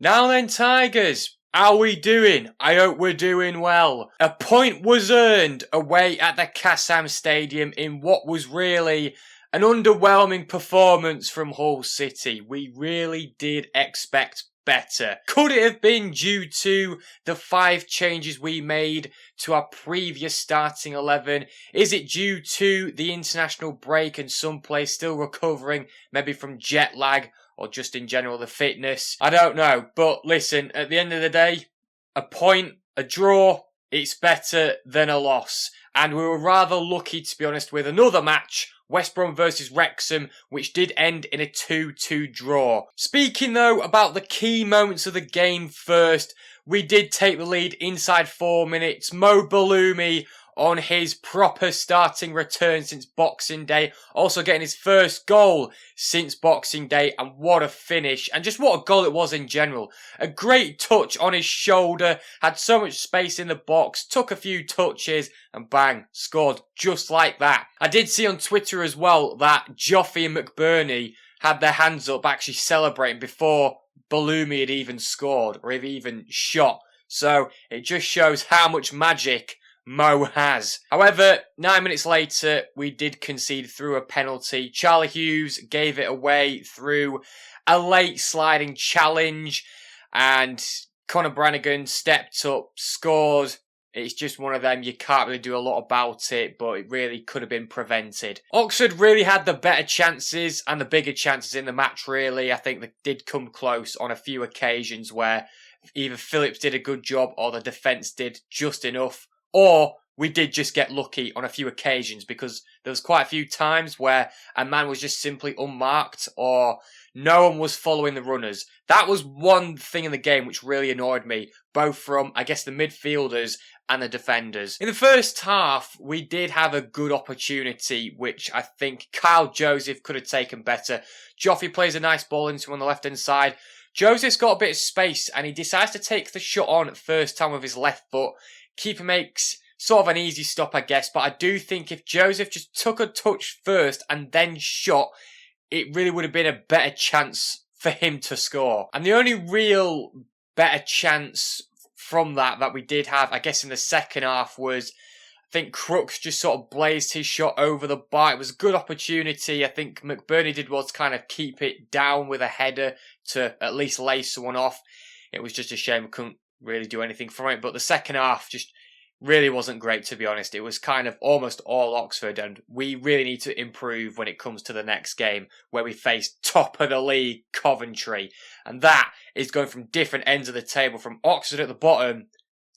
Now then, Tigers, how we doing? I hope we're doing well. A point was earned away at the Kassam Stadium in what was really an underwhelming performance from Hull City. We really did expect better. Could it have been due to the 5 changes we made to our previous starting 11? Is it due to the international break and some players still recovering, maybe from jet lag? Or just in general the fitness. I don't know. But listen, at the end of the day, a point, a draw, it's better than a loss. And we were rather lucky, to be honest, with another match, West Brom versus Wrexham, which did end in a 2-2 draw. Speaking though about the key moments of the game first, we did take the lead inside 4 minutes. Mo Balumi on his proper starting return since Boxing Day. Also getting his first goal since Boxing Day. And what a finish. And just what a goal it was in general. A great touch on his shoulder. Had so much space in the box. Took a few touches. And bang, scored just like that. I did see on Twitter as well that Joffy and McBurney had their hands up actually celebrating before Balumi had even scored. Or even shot. So it just shows how much magic Mo has. However, 9 minutes later, we did concede through a penalty. Charlie Hughes gave it away through a late sliding challenge, and Conor Brannigan stepped up, scored. It's just one of them, you can't really do a lot about it, but it really could have been prevented. Oxford really had the better chances and the bigger chances in the match, really. I think they did come close on a few occasions where either Phillips did a good job or the defence did just enough. Or we did just get lucky on a few occasions because there was quite a few times where a man was just simply unmarked or no one was following the runners. That was one thing in the game which really annoyed me, both from, I guess, the midfielders and the defenders. In the first half, we did have a good opportunity, which I think Kyle Joseph could have taken better. Joffrey plays a nice ball into him on the left-hand side. Joseph's got a bit of space and he decides to take the shot on first time with his left foot. Keeper makes sort of an easy stop, I guess, but I do think if Joseph just took a touch first and then shot, it really would have been a better chance for him to score. And the only real better chance from that we did have, I guess, in the second half was, I think Crooks just sort of blazed his shot over the bar. It was a good opportunity. I think McBurney did well to kind of keep it down with a header to at least lay someone off. It was just a shame we couldn't really do anything from it, but the second half just really wasn't great, to be honest. It was kind of almost all Oxford, and we really need to improve when it comes to the next game where we face top of the league Coventry, and that is going from different ends of the table, from Oxford at the bottom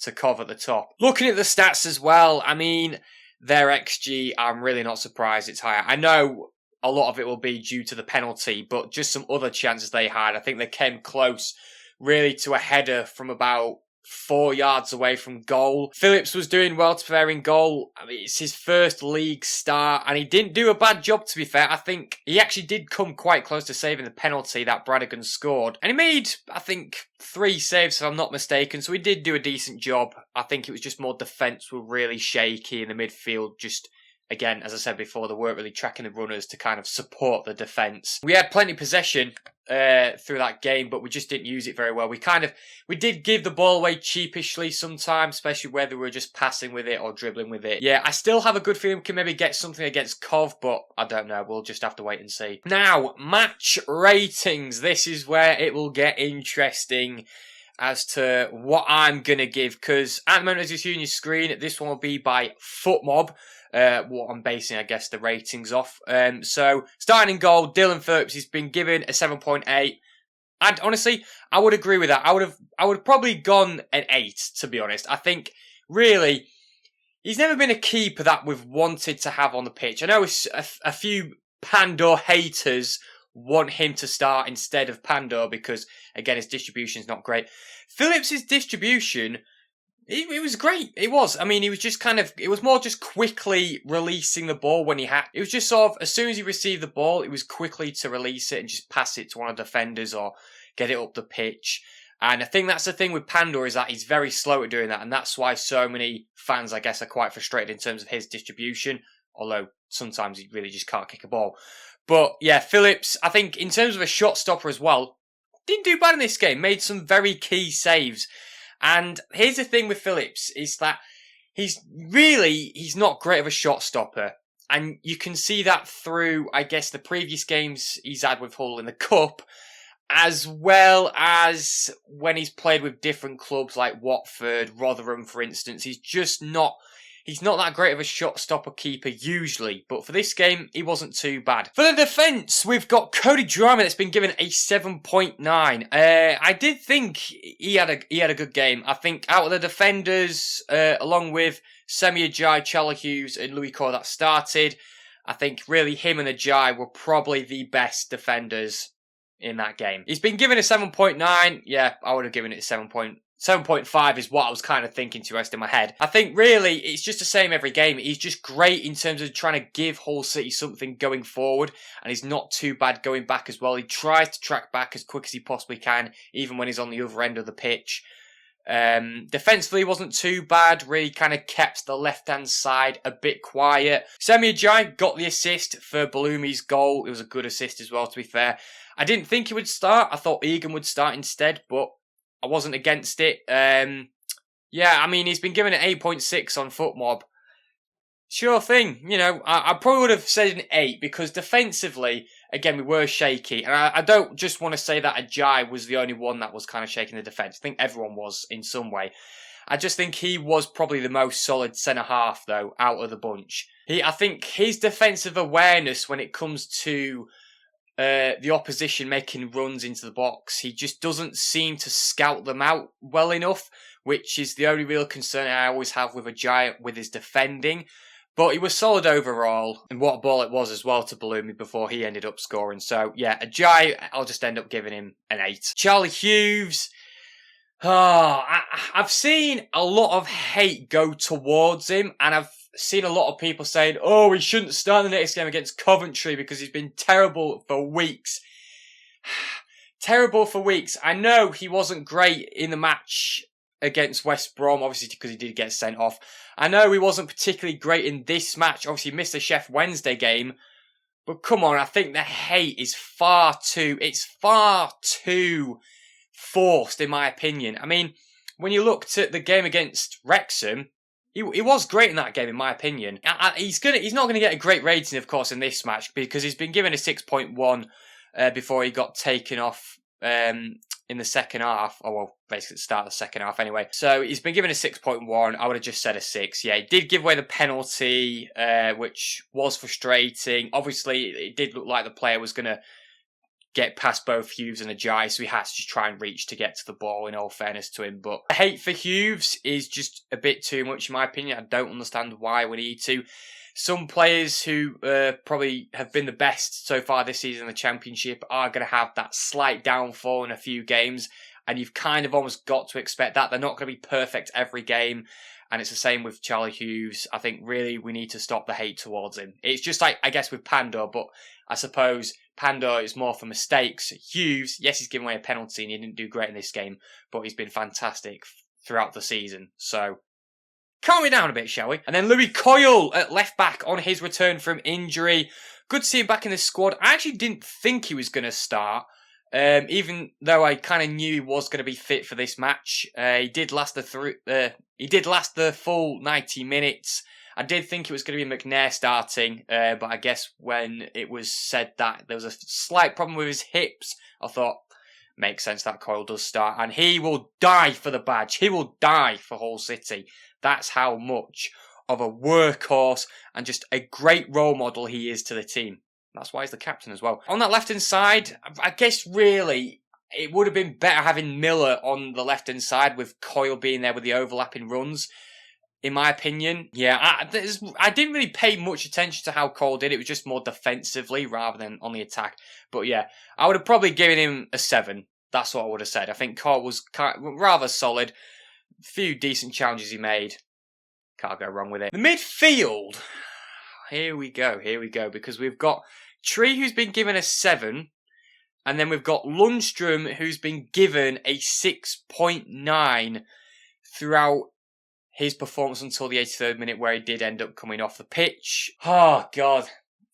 to Cov at the top. Looking at the stats as well, I mean, their XG, I'm really not surprised it's higher. I know a lot of it will be due to the penalty, but just some other chances they had. I think they came close really to a header from about 4 yards away from goal. Phillips was doing well, to be fair, in goal. I mean, it's his first league start, and he didn't do a bad job, to be fair. I think he actually did come quite close to saving the penalty that Brannigan scored. And he made, I think, 3 saves, if I'm not mistaken, so he did do a decent job. I think it was just more defence were really shaky in the midfield, just... Again, as I said before, they weren't really tracking the runners to kind of support the defence. We had plenty of possession through that game, but we just didn't use it very well. We did give the ball away cheapishly sometimes, especially whether we were just passing with it or dribbling with it. Yeah, I still have a good feeling we can maybe get something against Cov, but I don't know. We'll just have to wait and see. Now, match ratings. This is where it will get interesting as to what I'm going to give, because at the moment, as you see on your screen, this one will be by FootMob. What I'm basing, I guess, the ratings off. So, starting in goal, Dylan Phillips has been given a 7.8. And honestly, I would agree with that. I would have probably gone an 8, to be honest. I think, really, he's never been a keeper that we've wanted to have on the pitch. I know a few Pandor haters want him to start instead of Pandor because, again, his distribution is not great. Phillips' distribution... It was great. It was. I mean, he was just it was more just quickly releasing the ball when he had. It was just sort of, as soon as he received the ball, it was quickly to release it and just pass it to one of the defenders or get it up the pitch. And I think that's the thing with Pandor is that he's very slow at doing that. And that's why so many fans, I guess, are quite frustrated in terms of his distribution. Although sometimes he really just can't kick a ball. But yeah, Phillips, I think in terms of a shot stopper as well, didn't do bad in this game. Made some very key saves. And here's the thing with Phillips, is that he's not great of a shot stopper. And you can see that through, I guess, the previous games he's had with Hull in the Cup, as well as when he's played with different clubs like Watford, Rotherham, for instance. He's not that great of a shot stopper keeper usually, but for this game, he wasn't too bad. For the defence, we've got Cody Drameh that's been given a 7.9. I did think he had a good game. I think out of the defenders, along with Semi Ajayi, Charlie Hughes, and Louis Coyle that started, I think really him and Ajayi were probably the best defenders in that game. He's been given a 7.9. Yeah, I would have given it a 7.5 is what I was kind of thinking to rest in my head. I think really it's just the same every game. He's just great in terms of trying to give Hull City something going forward, and he's not too bad going back as well. He tries to track back as quick as he possibly can, even when he's on the other end of the pitch. Defensively wasn't too bad, really kind of kept the left-hand side a bit quiet. Semi Ajayi got the assist for Baloumi's goal. It was a good assist as well, to be fair. I didn't think he would start. I thought Egan would start instead, but I wasn't against it. Yeah, I mean, he's been given an 8.6 on FootMob. Sure thing, you know, I probably would have said an 8 because defensively, again, we were shaky. And I don't just want to say that Ajayi was the only one that was kind of shaking the defence. I think everyone was in some way. I just think he was probably the most solid centre-half, though, out of the bunch. I think his defensive awareness when it comes to the opposition making runs into the box, he just doesn't seem to scout them out well enough, which is the only real concern I always have with Ajayi with his defending. But he was solid overall, and what a ball it was as well to Baloumi before he ended up scoring. So yeah, Ajayi, I'll just end up giving him an 8. Charlie Hughes, I've seen a lot of hate go towards him, and I've seen a lot of people saying, oh, he shouldn't start the next game against Coventry because he's been terrible for weeks. Terrible for weeks. I know he wasn't great in the match against West Brom, obviously because he did get sent off. I know he wasn't particularly great in this match. Obviously, he missed the Sheffield Wednesday game. But come on, I think the hate is far too forced, in my opinion. I mean, when you looked at the game against Wrexham, he was great in that game, in my opinion. He's not going to get a great rating, of course, in this match because he's been given a 6.1 before he got taken off in the second half. Oh, well, basically the start of the second half anyway. So he's been given a 6.1. I would have just said a 6. Yeah, he did give away the penalty, which was frustrating. Obviously, it did look like the player was going to get past both Hughes and Ajayi, so he had to just try and reach to get to the ball, in all fairness to him. But the hate for Hughes is just a bit too much, in my opinion. I don't understand why we need to. Some players who probably have been the best so far this season in the Championship are going to have that slight downfall in a few games, and you've kind of almost got to expect that. They're not going to be perfect every game, and it's the same with Charlie Hughes. I think really we need to stop the hate towards him. It's just like, I guess, with Pandor, but I suppose Pandor is more for mistakes. Hughes, yes, he's given away a penalty and he didn't do great in this game, but he's been fantastic throughout the season. So calm it down a bit, shall we? And then Louis Coyle at left back on his return from injury. Good to see him back in the squad. I actually didn't think he was going to start, even though I kind of knew he was going to be fit for this match. He did last the full 90 minutes. I did think it was going to be McNair starting, but I guess when it was said that there was a slight problem with his hips, I thought, makes sense that Coyle does start, and he will die for the badge. He will die for Hull City. That's how much of a workhorse and just a great role model he is to the team. That's why he's the captain as well. On that left-hand side, I guess really it would have been better having Miller on the left-hand side with Coyle being there with the overlapping runs, in my opinion. Yeah, I didn't really pay much attention to how Coyle did. It was just more defensively rather than on the attack. But yeah, I would have probably given him a 7. That's what I would have said. I think Coyle was rather solid. Few decent challenges he made. Can't go wrong with it. The midfield. Here we go, because we've got Tree, who's been given a 7, and then we've got Lundstrom, who's been given a 6.9 throughout his performance until the 83rd minute, where he did end up coming off the pitch. Oh, God.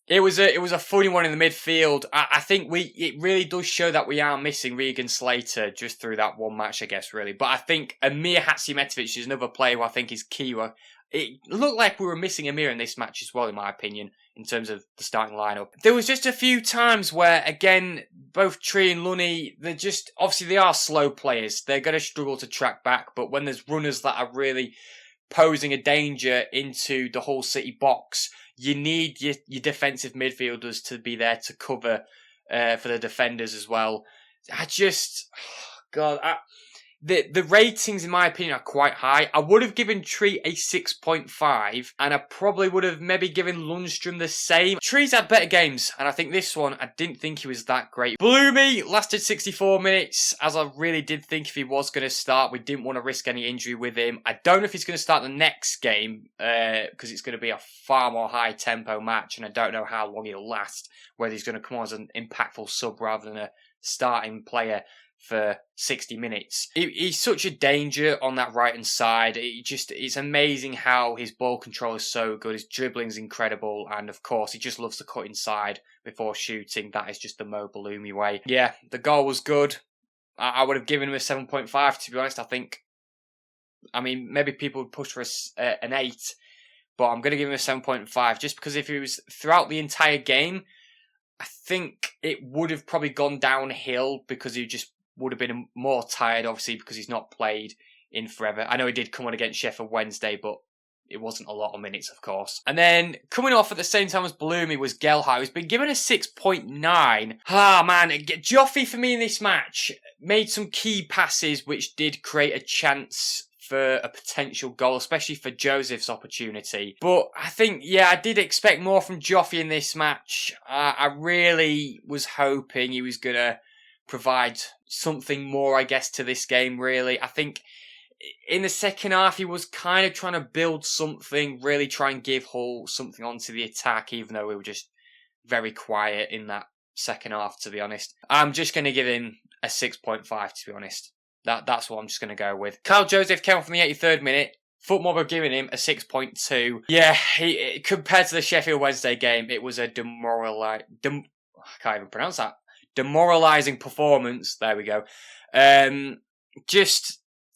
It was a funny one in the midfield. I think it really does show that we are missing Regan Slater just through that one match, I guess, really. But I think Amir Hatzimetovic is another player who I think is key. It looked like we were missing Amir in this match as well, in my opinion, in terms of the starting lineup. There was just a few times where, again, both Tree and Lunny, they're just, obviously they are slow players. They're going to struggle to track back, but when there's runners that are really posing a danger into the Hull City box, you need your defensive midfielders to be there to cover for the defenders as well. The ratings, in my opinion, are quite high. I would have given Tree a 6.5, and I probably would have maybe given Lundstrom the same. Tree's had better games, and I think this one, I didn't think he was that great. Bloomy lasted 64 minutes, as I really did think if he was going to start. We didn't want to risk any injury with him. I don't know if he's going to start the next game, because it's going to be a far more high-tempo match, and I don't know how long it'll last, whether he's going to come on as an impactful sub rather than a starting player for 60 minutes. He's such a danger on that right hand side. It's amazing how his ball control is so good. His dribbling's incredible, and of course he just loves to cut inside before shooting. That is just the Mo Balumi way. Yeah, the goal was good. I would have given him a 7.5, to be honest. I mean, maybe people would push for an 8, but I'm going to give him a 7.5 just because if he was throughout the entire game, I think it would have probably gone downhill because he just would have been more tired, obviously, because he's not played in forever. I know he did come on against Sheffield Wednesday, but it wasn't a lot of minutes, of course. And then, coming off at the same time as Balumi was Gelhardt, who's been given a 6.9. Ah, man, Joffy for me in this match made some key passes which did create a chance for a potential goal, especially for Joseph's opportunity. But I think, I did expect more from Joffy in this match. I really was hoping he was going to provide something more, I guess, to this game, really. I think in the second half, he was kind of trying to build something, really try and give Hull something onto the attack, even though we were just very quiet in that second half, to be honest. I'm just going to give him a 6.5, to be honest. That's what I'm just going to go with. Kyle Joseph came off in the 83rd minute. Footmob are giving him a 6.2. Yeah, compared to the Sheffield Wednesday game, it was a I can't even pronounce that. Demoralising performance. There we go. I don't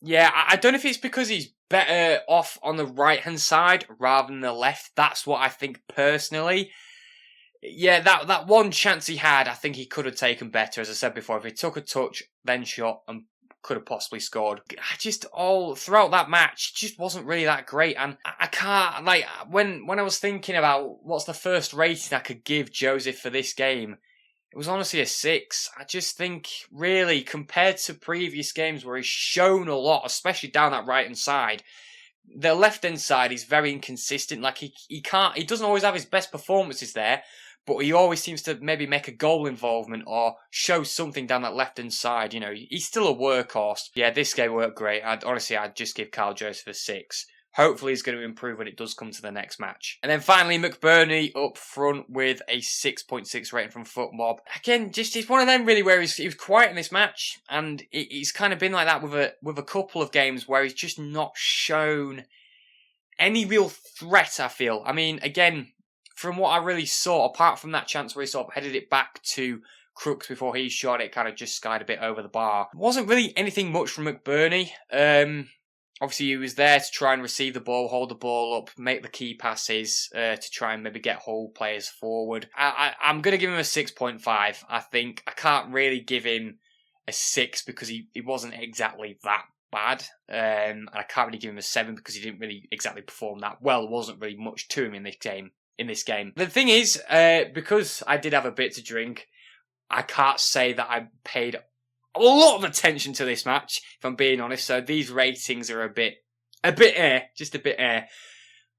know if it's because he's better off on the right-hand side rather than the left. That's what I think personally. Yeah, that one chance he had, I think he could have taken better. As I said before, if he took a touch, then shot, and could have possibly scored. Throughout that match, just wasn't really that great. And I can't, when I was thinking about what's the first rating I could give Joseph for this game, it was honestly a 6. I just think, really, compared to previous games where he's shown a lot, especially down that right-hand side, the left-hand side is very inconsistent. He doesn't always have his best performances there, but he always seems to maybe make a goal involvement or show something down that left-hand side. He's still a workhorse. Yeah, this game worked great. I'd just give Kyle Joseph a 6. Hopefully he's going to improve when it does come to the next match. And then finally, McBurney up front with a 6.6 rating from Footmob. Again, it's one of them really where he was quiet in this match, and he's kind of been like that with a couple of games where he's just not shown any real threat, I feel. I mean, again, from what I really saw, apart from that chance where he sort of headed it back to Crooks before he shot it, kind of just skied a bit over the bar. Wasn't really anything much from McBurney. Obviously, he was there to try and receive the ball, hold the ball up, make the key passes to try and maybe get Hull players forward. I'm going to give him a 6.5. I think I can't really give him a 6 because he wasn't exactly that bad. And I can't really give him a 7 because he didn't really exactly perform that well. There wasn't really much to him in this game. The thing is, because I did have a bit to drink, I can't say that I paid a lot of attention to this match, if I'm being honest. So these ratings are a bit just a bit air.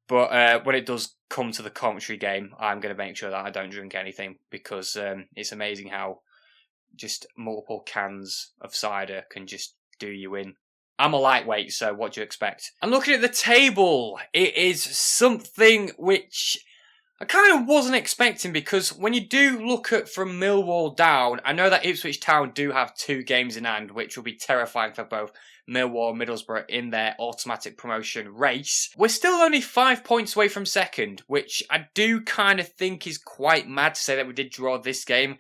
But when it does come to the commentary game, I'm going to make sure that I don't drink anything because it's amazing how just multiple cans of cider can just do you in. I'm a lightweight, so what do you expect? I'm looking at the table. It is something which I kind of wasn't expecting, because when you do look at from Millwall down, I know that Ipswich Town do have 2 games in hand, which will be terrifying for both Millwall and Middlesbrough in their automatic promotion race. We're still only 5 points away from second, which I do kind of think is quite mad to say that we did draw this game.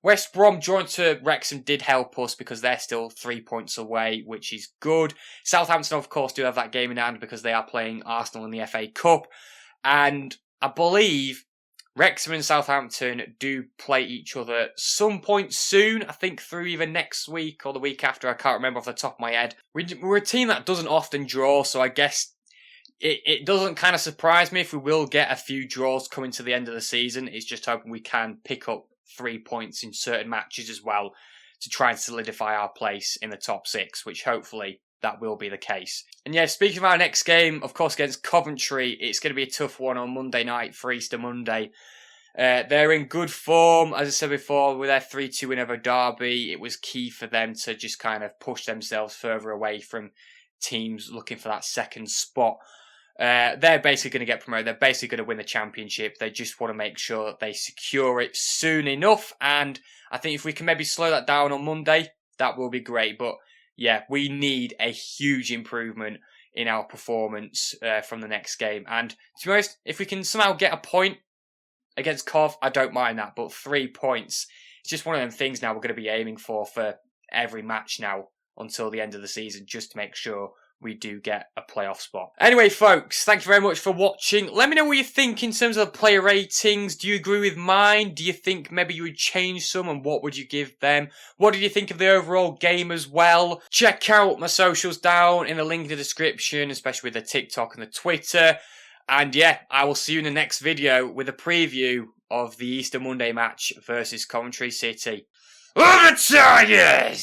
West Brom drawing to Wrexham did help us because they're still 3 points away, which is good. Southampton, of course, do have that game in hand because they are playing Arsenal in the FA Cup. And I believe Wrexham and Southampton do play each other some point soon. I think through either next week or the week after. I can't remember off the top of my head. We're a team that doesn't often draw, so I guess it doesn't kind of surprise me if we will get a few draws coming to the end of the season. It's just hoping we can pick up 3 points in certain matches as well to try and solidify our place in the top 6, which hopefully that will be the case. And yeah, speaking of our next game, of course, against Coventry, it's going to be a tough one on Monday night for Easter Monday. They're in good form, as I said before, with their 3-2 win over Derby. It was key for them to just kind of push themselves further away from teams looking for that second spot. They're basically going to get promoted. They're basically going to win the championship. They just want to make sure that they secure it soon enough. And I think if we can maybe slow that down on Monday, that will be great. But yeah, we need a huge improvement in our performance from the next game. And to be honest, if we can somehow get a point against Cov, I don't mind that. But 3 points, it's just one of them things now we're going to be aiming for every match now until the end of the season, just to make sure we do get a playoff spot. Anyway, folks, thank you very much for watching. Let me know what you think in terms of player ratings. Do you agree with mine? Do you think maybe you would change some, and what would you give them? What did you think of the overall game as well? Check out my socials down in the link in the description, especially with the TikTok and the Twitter. And yeah, I will see you in the next video with a preview of the Easter Monday match versus Coventry City. Over Tigers!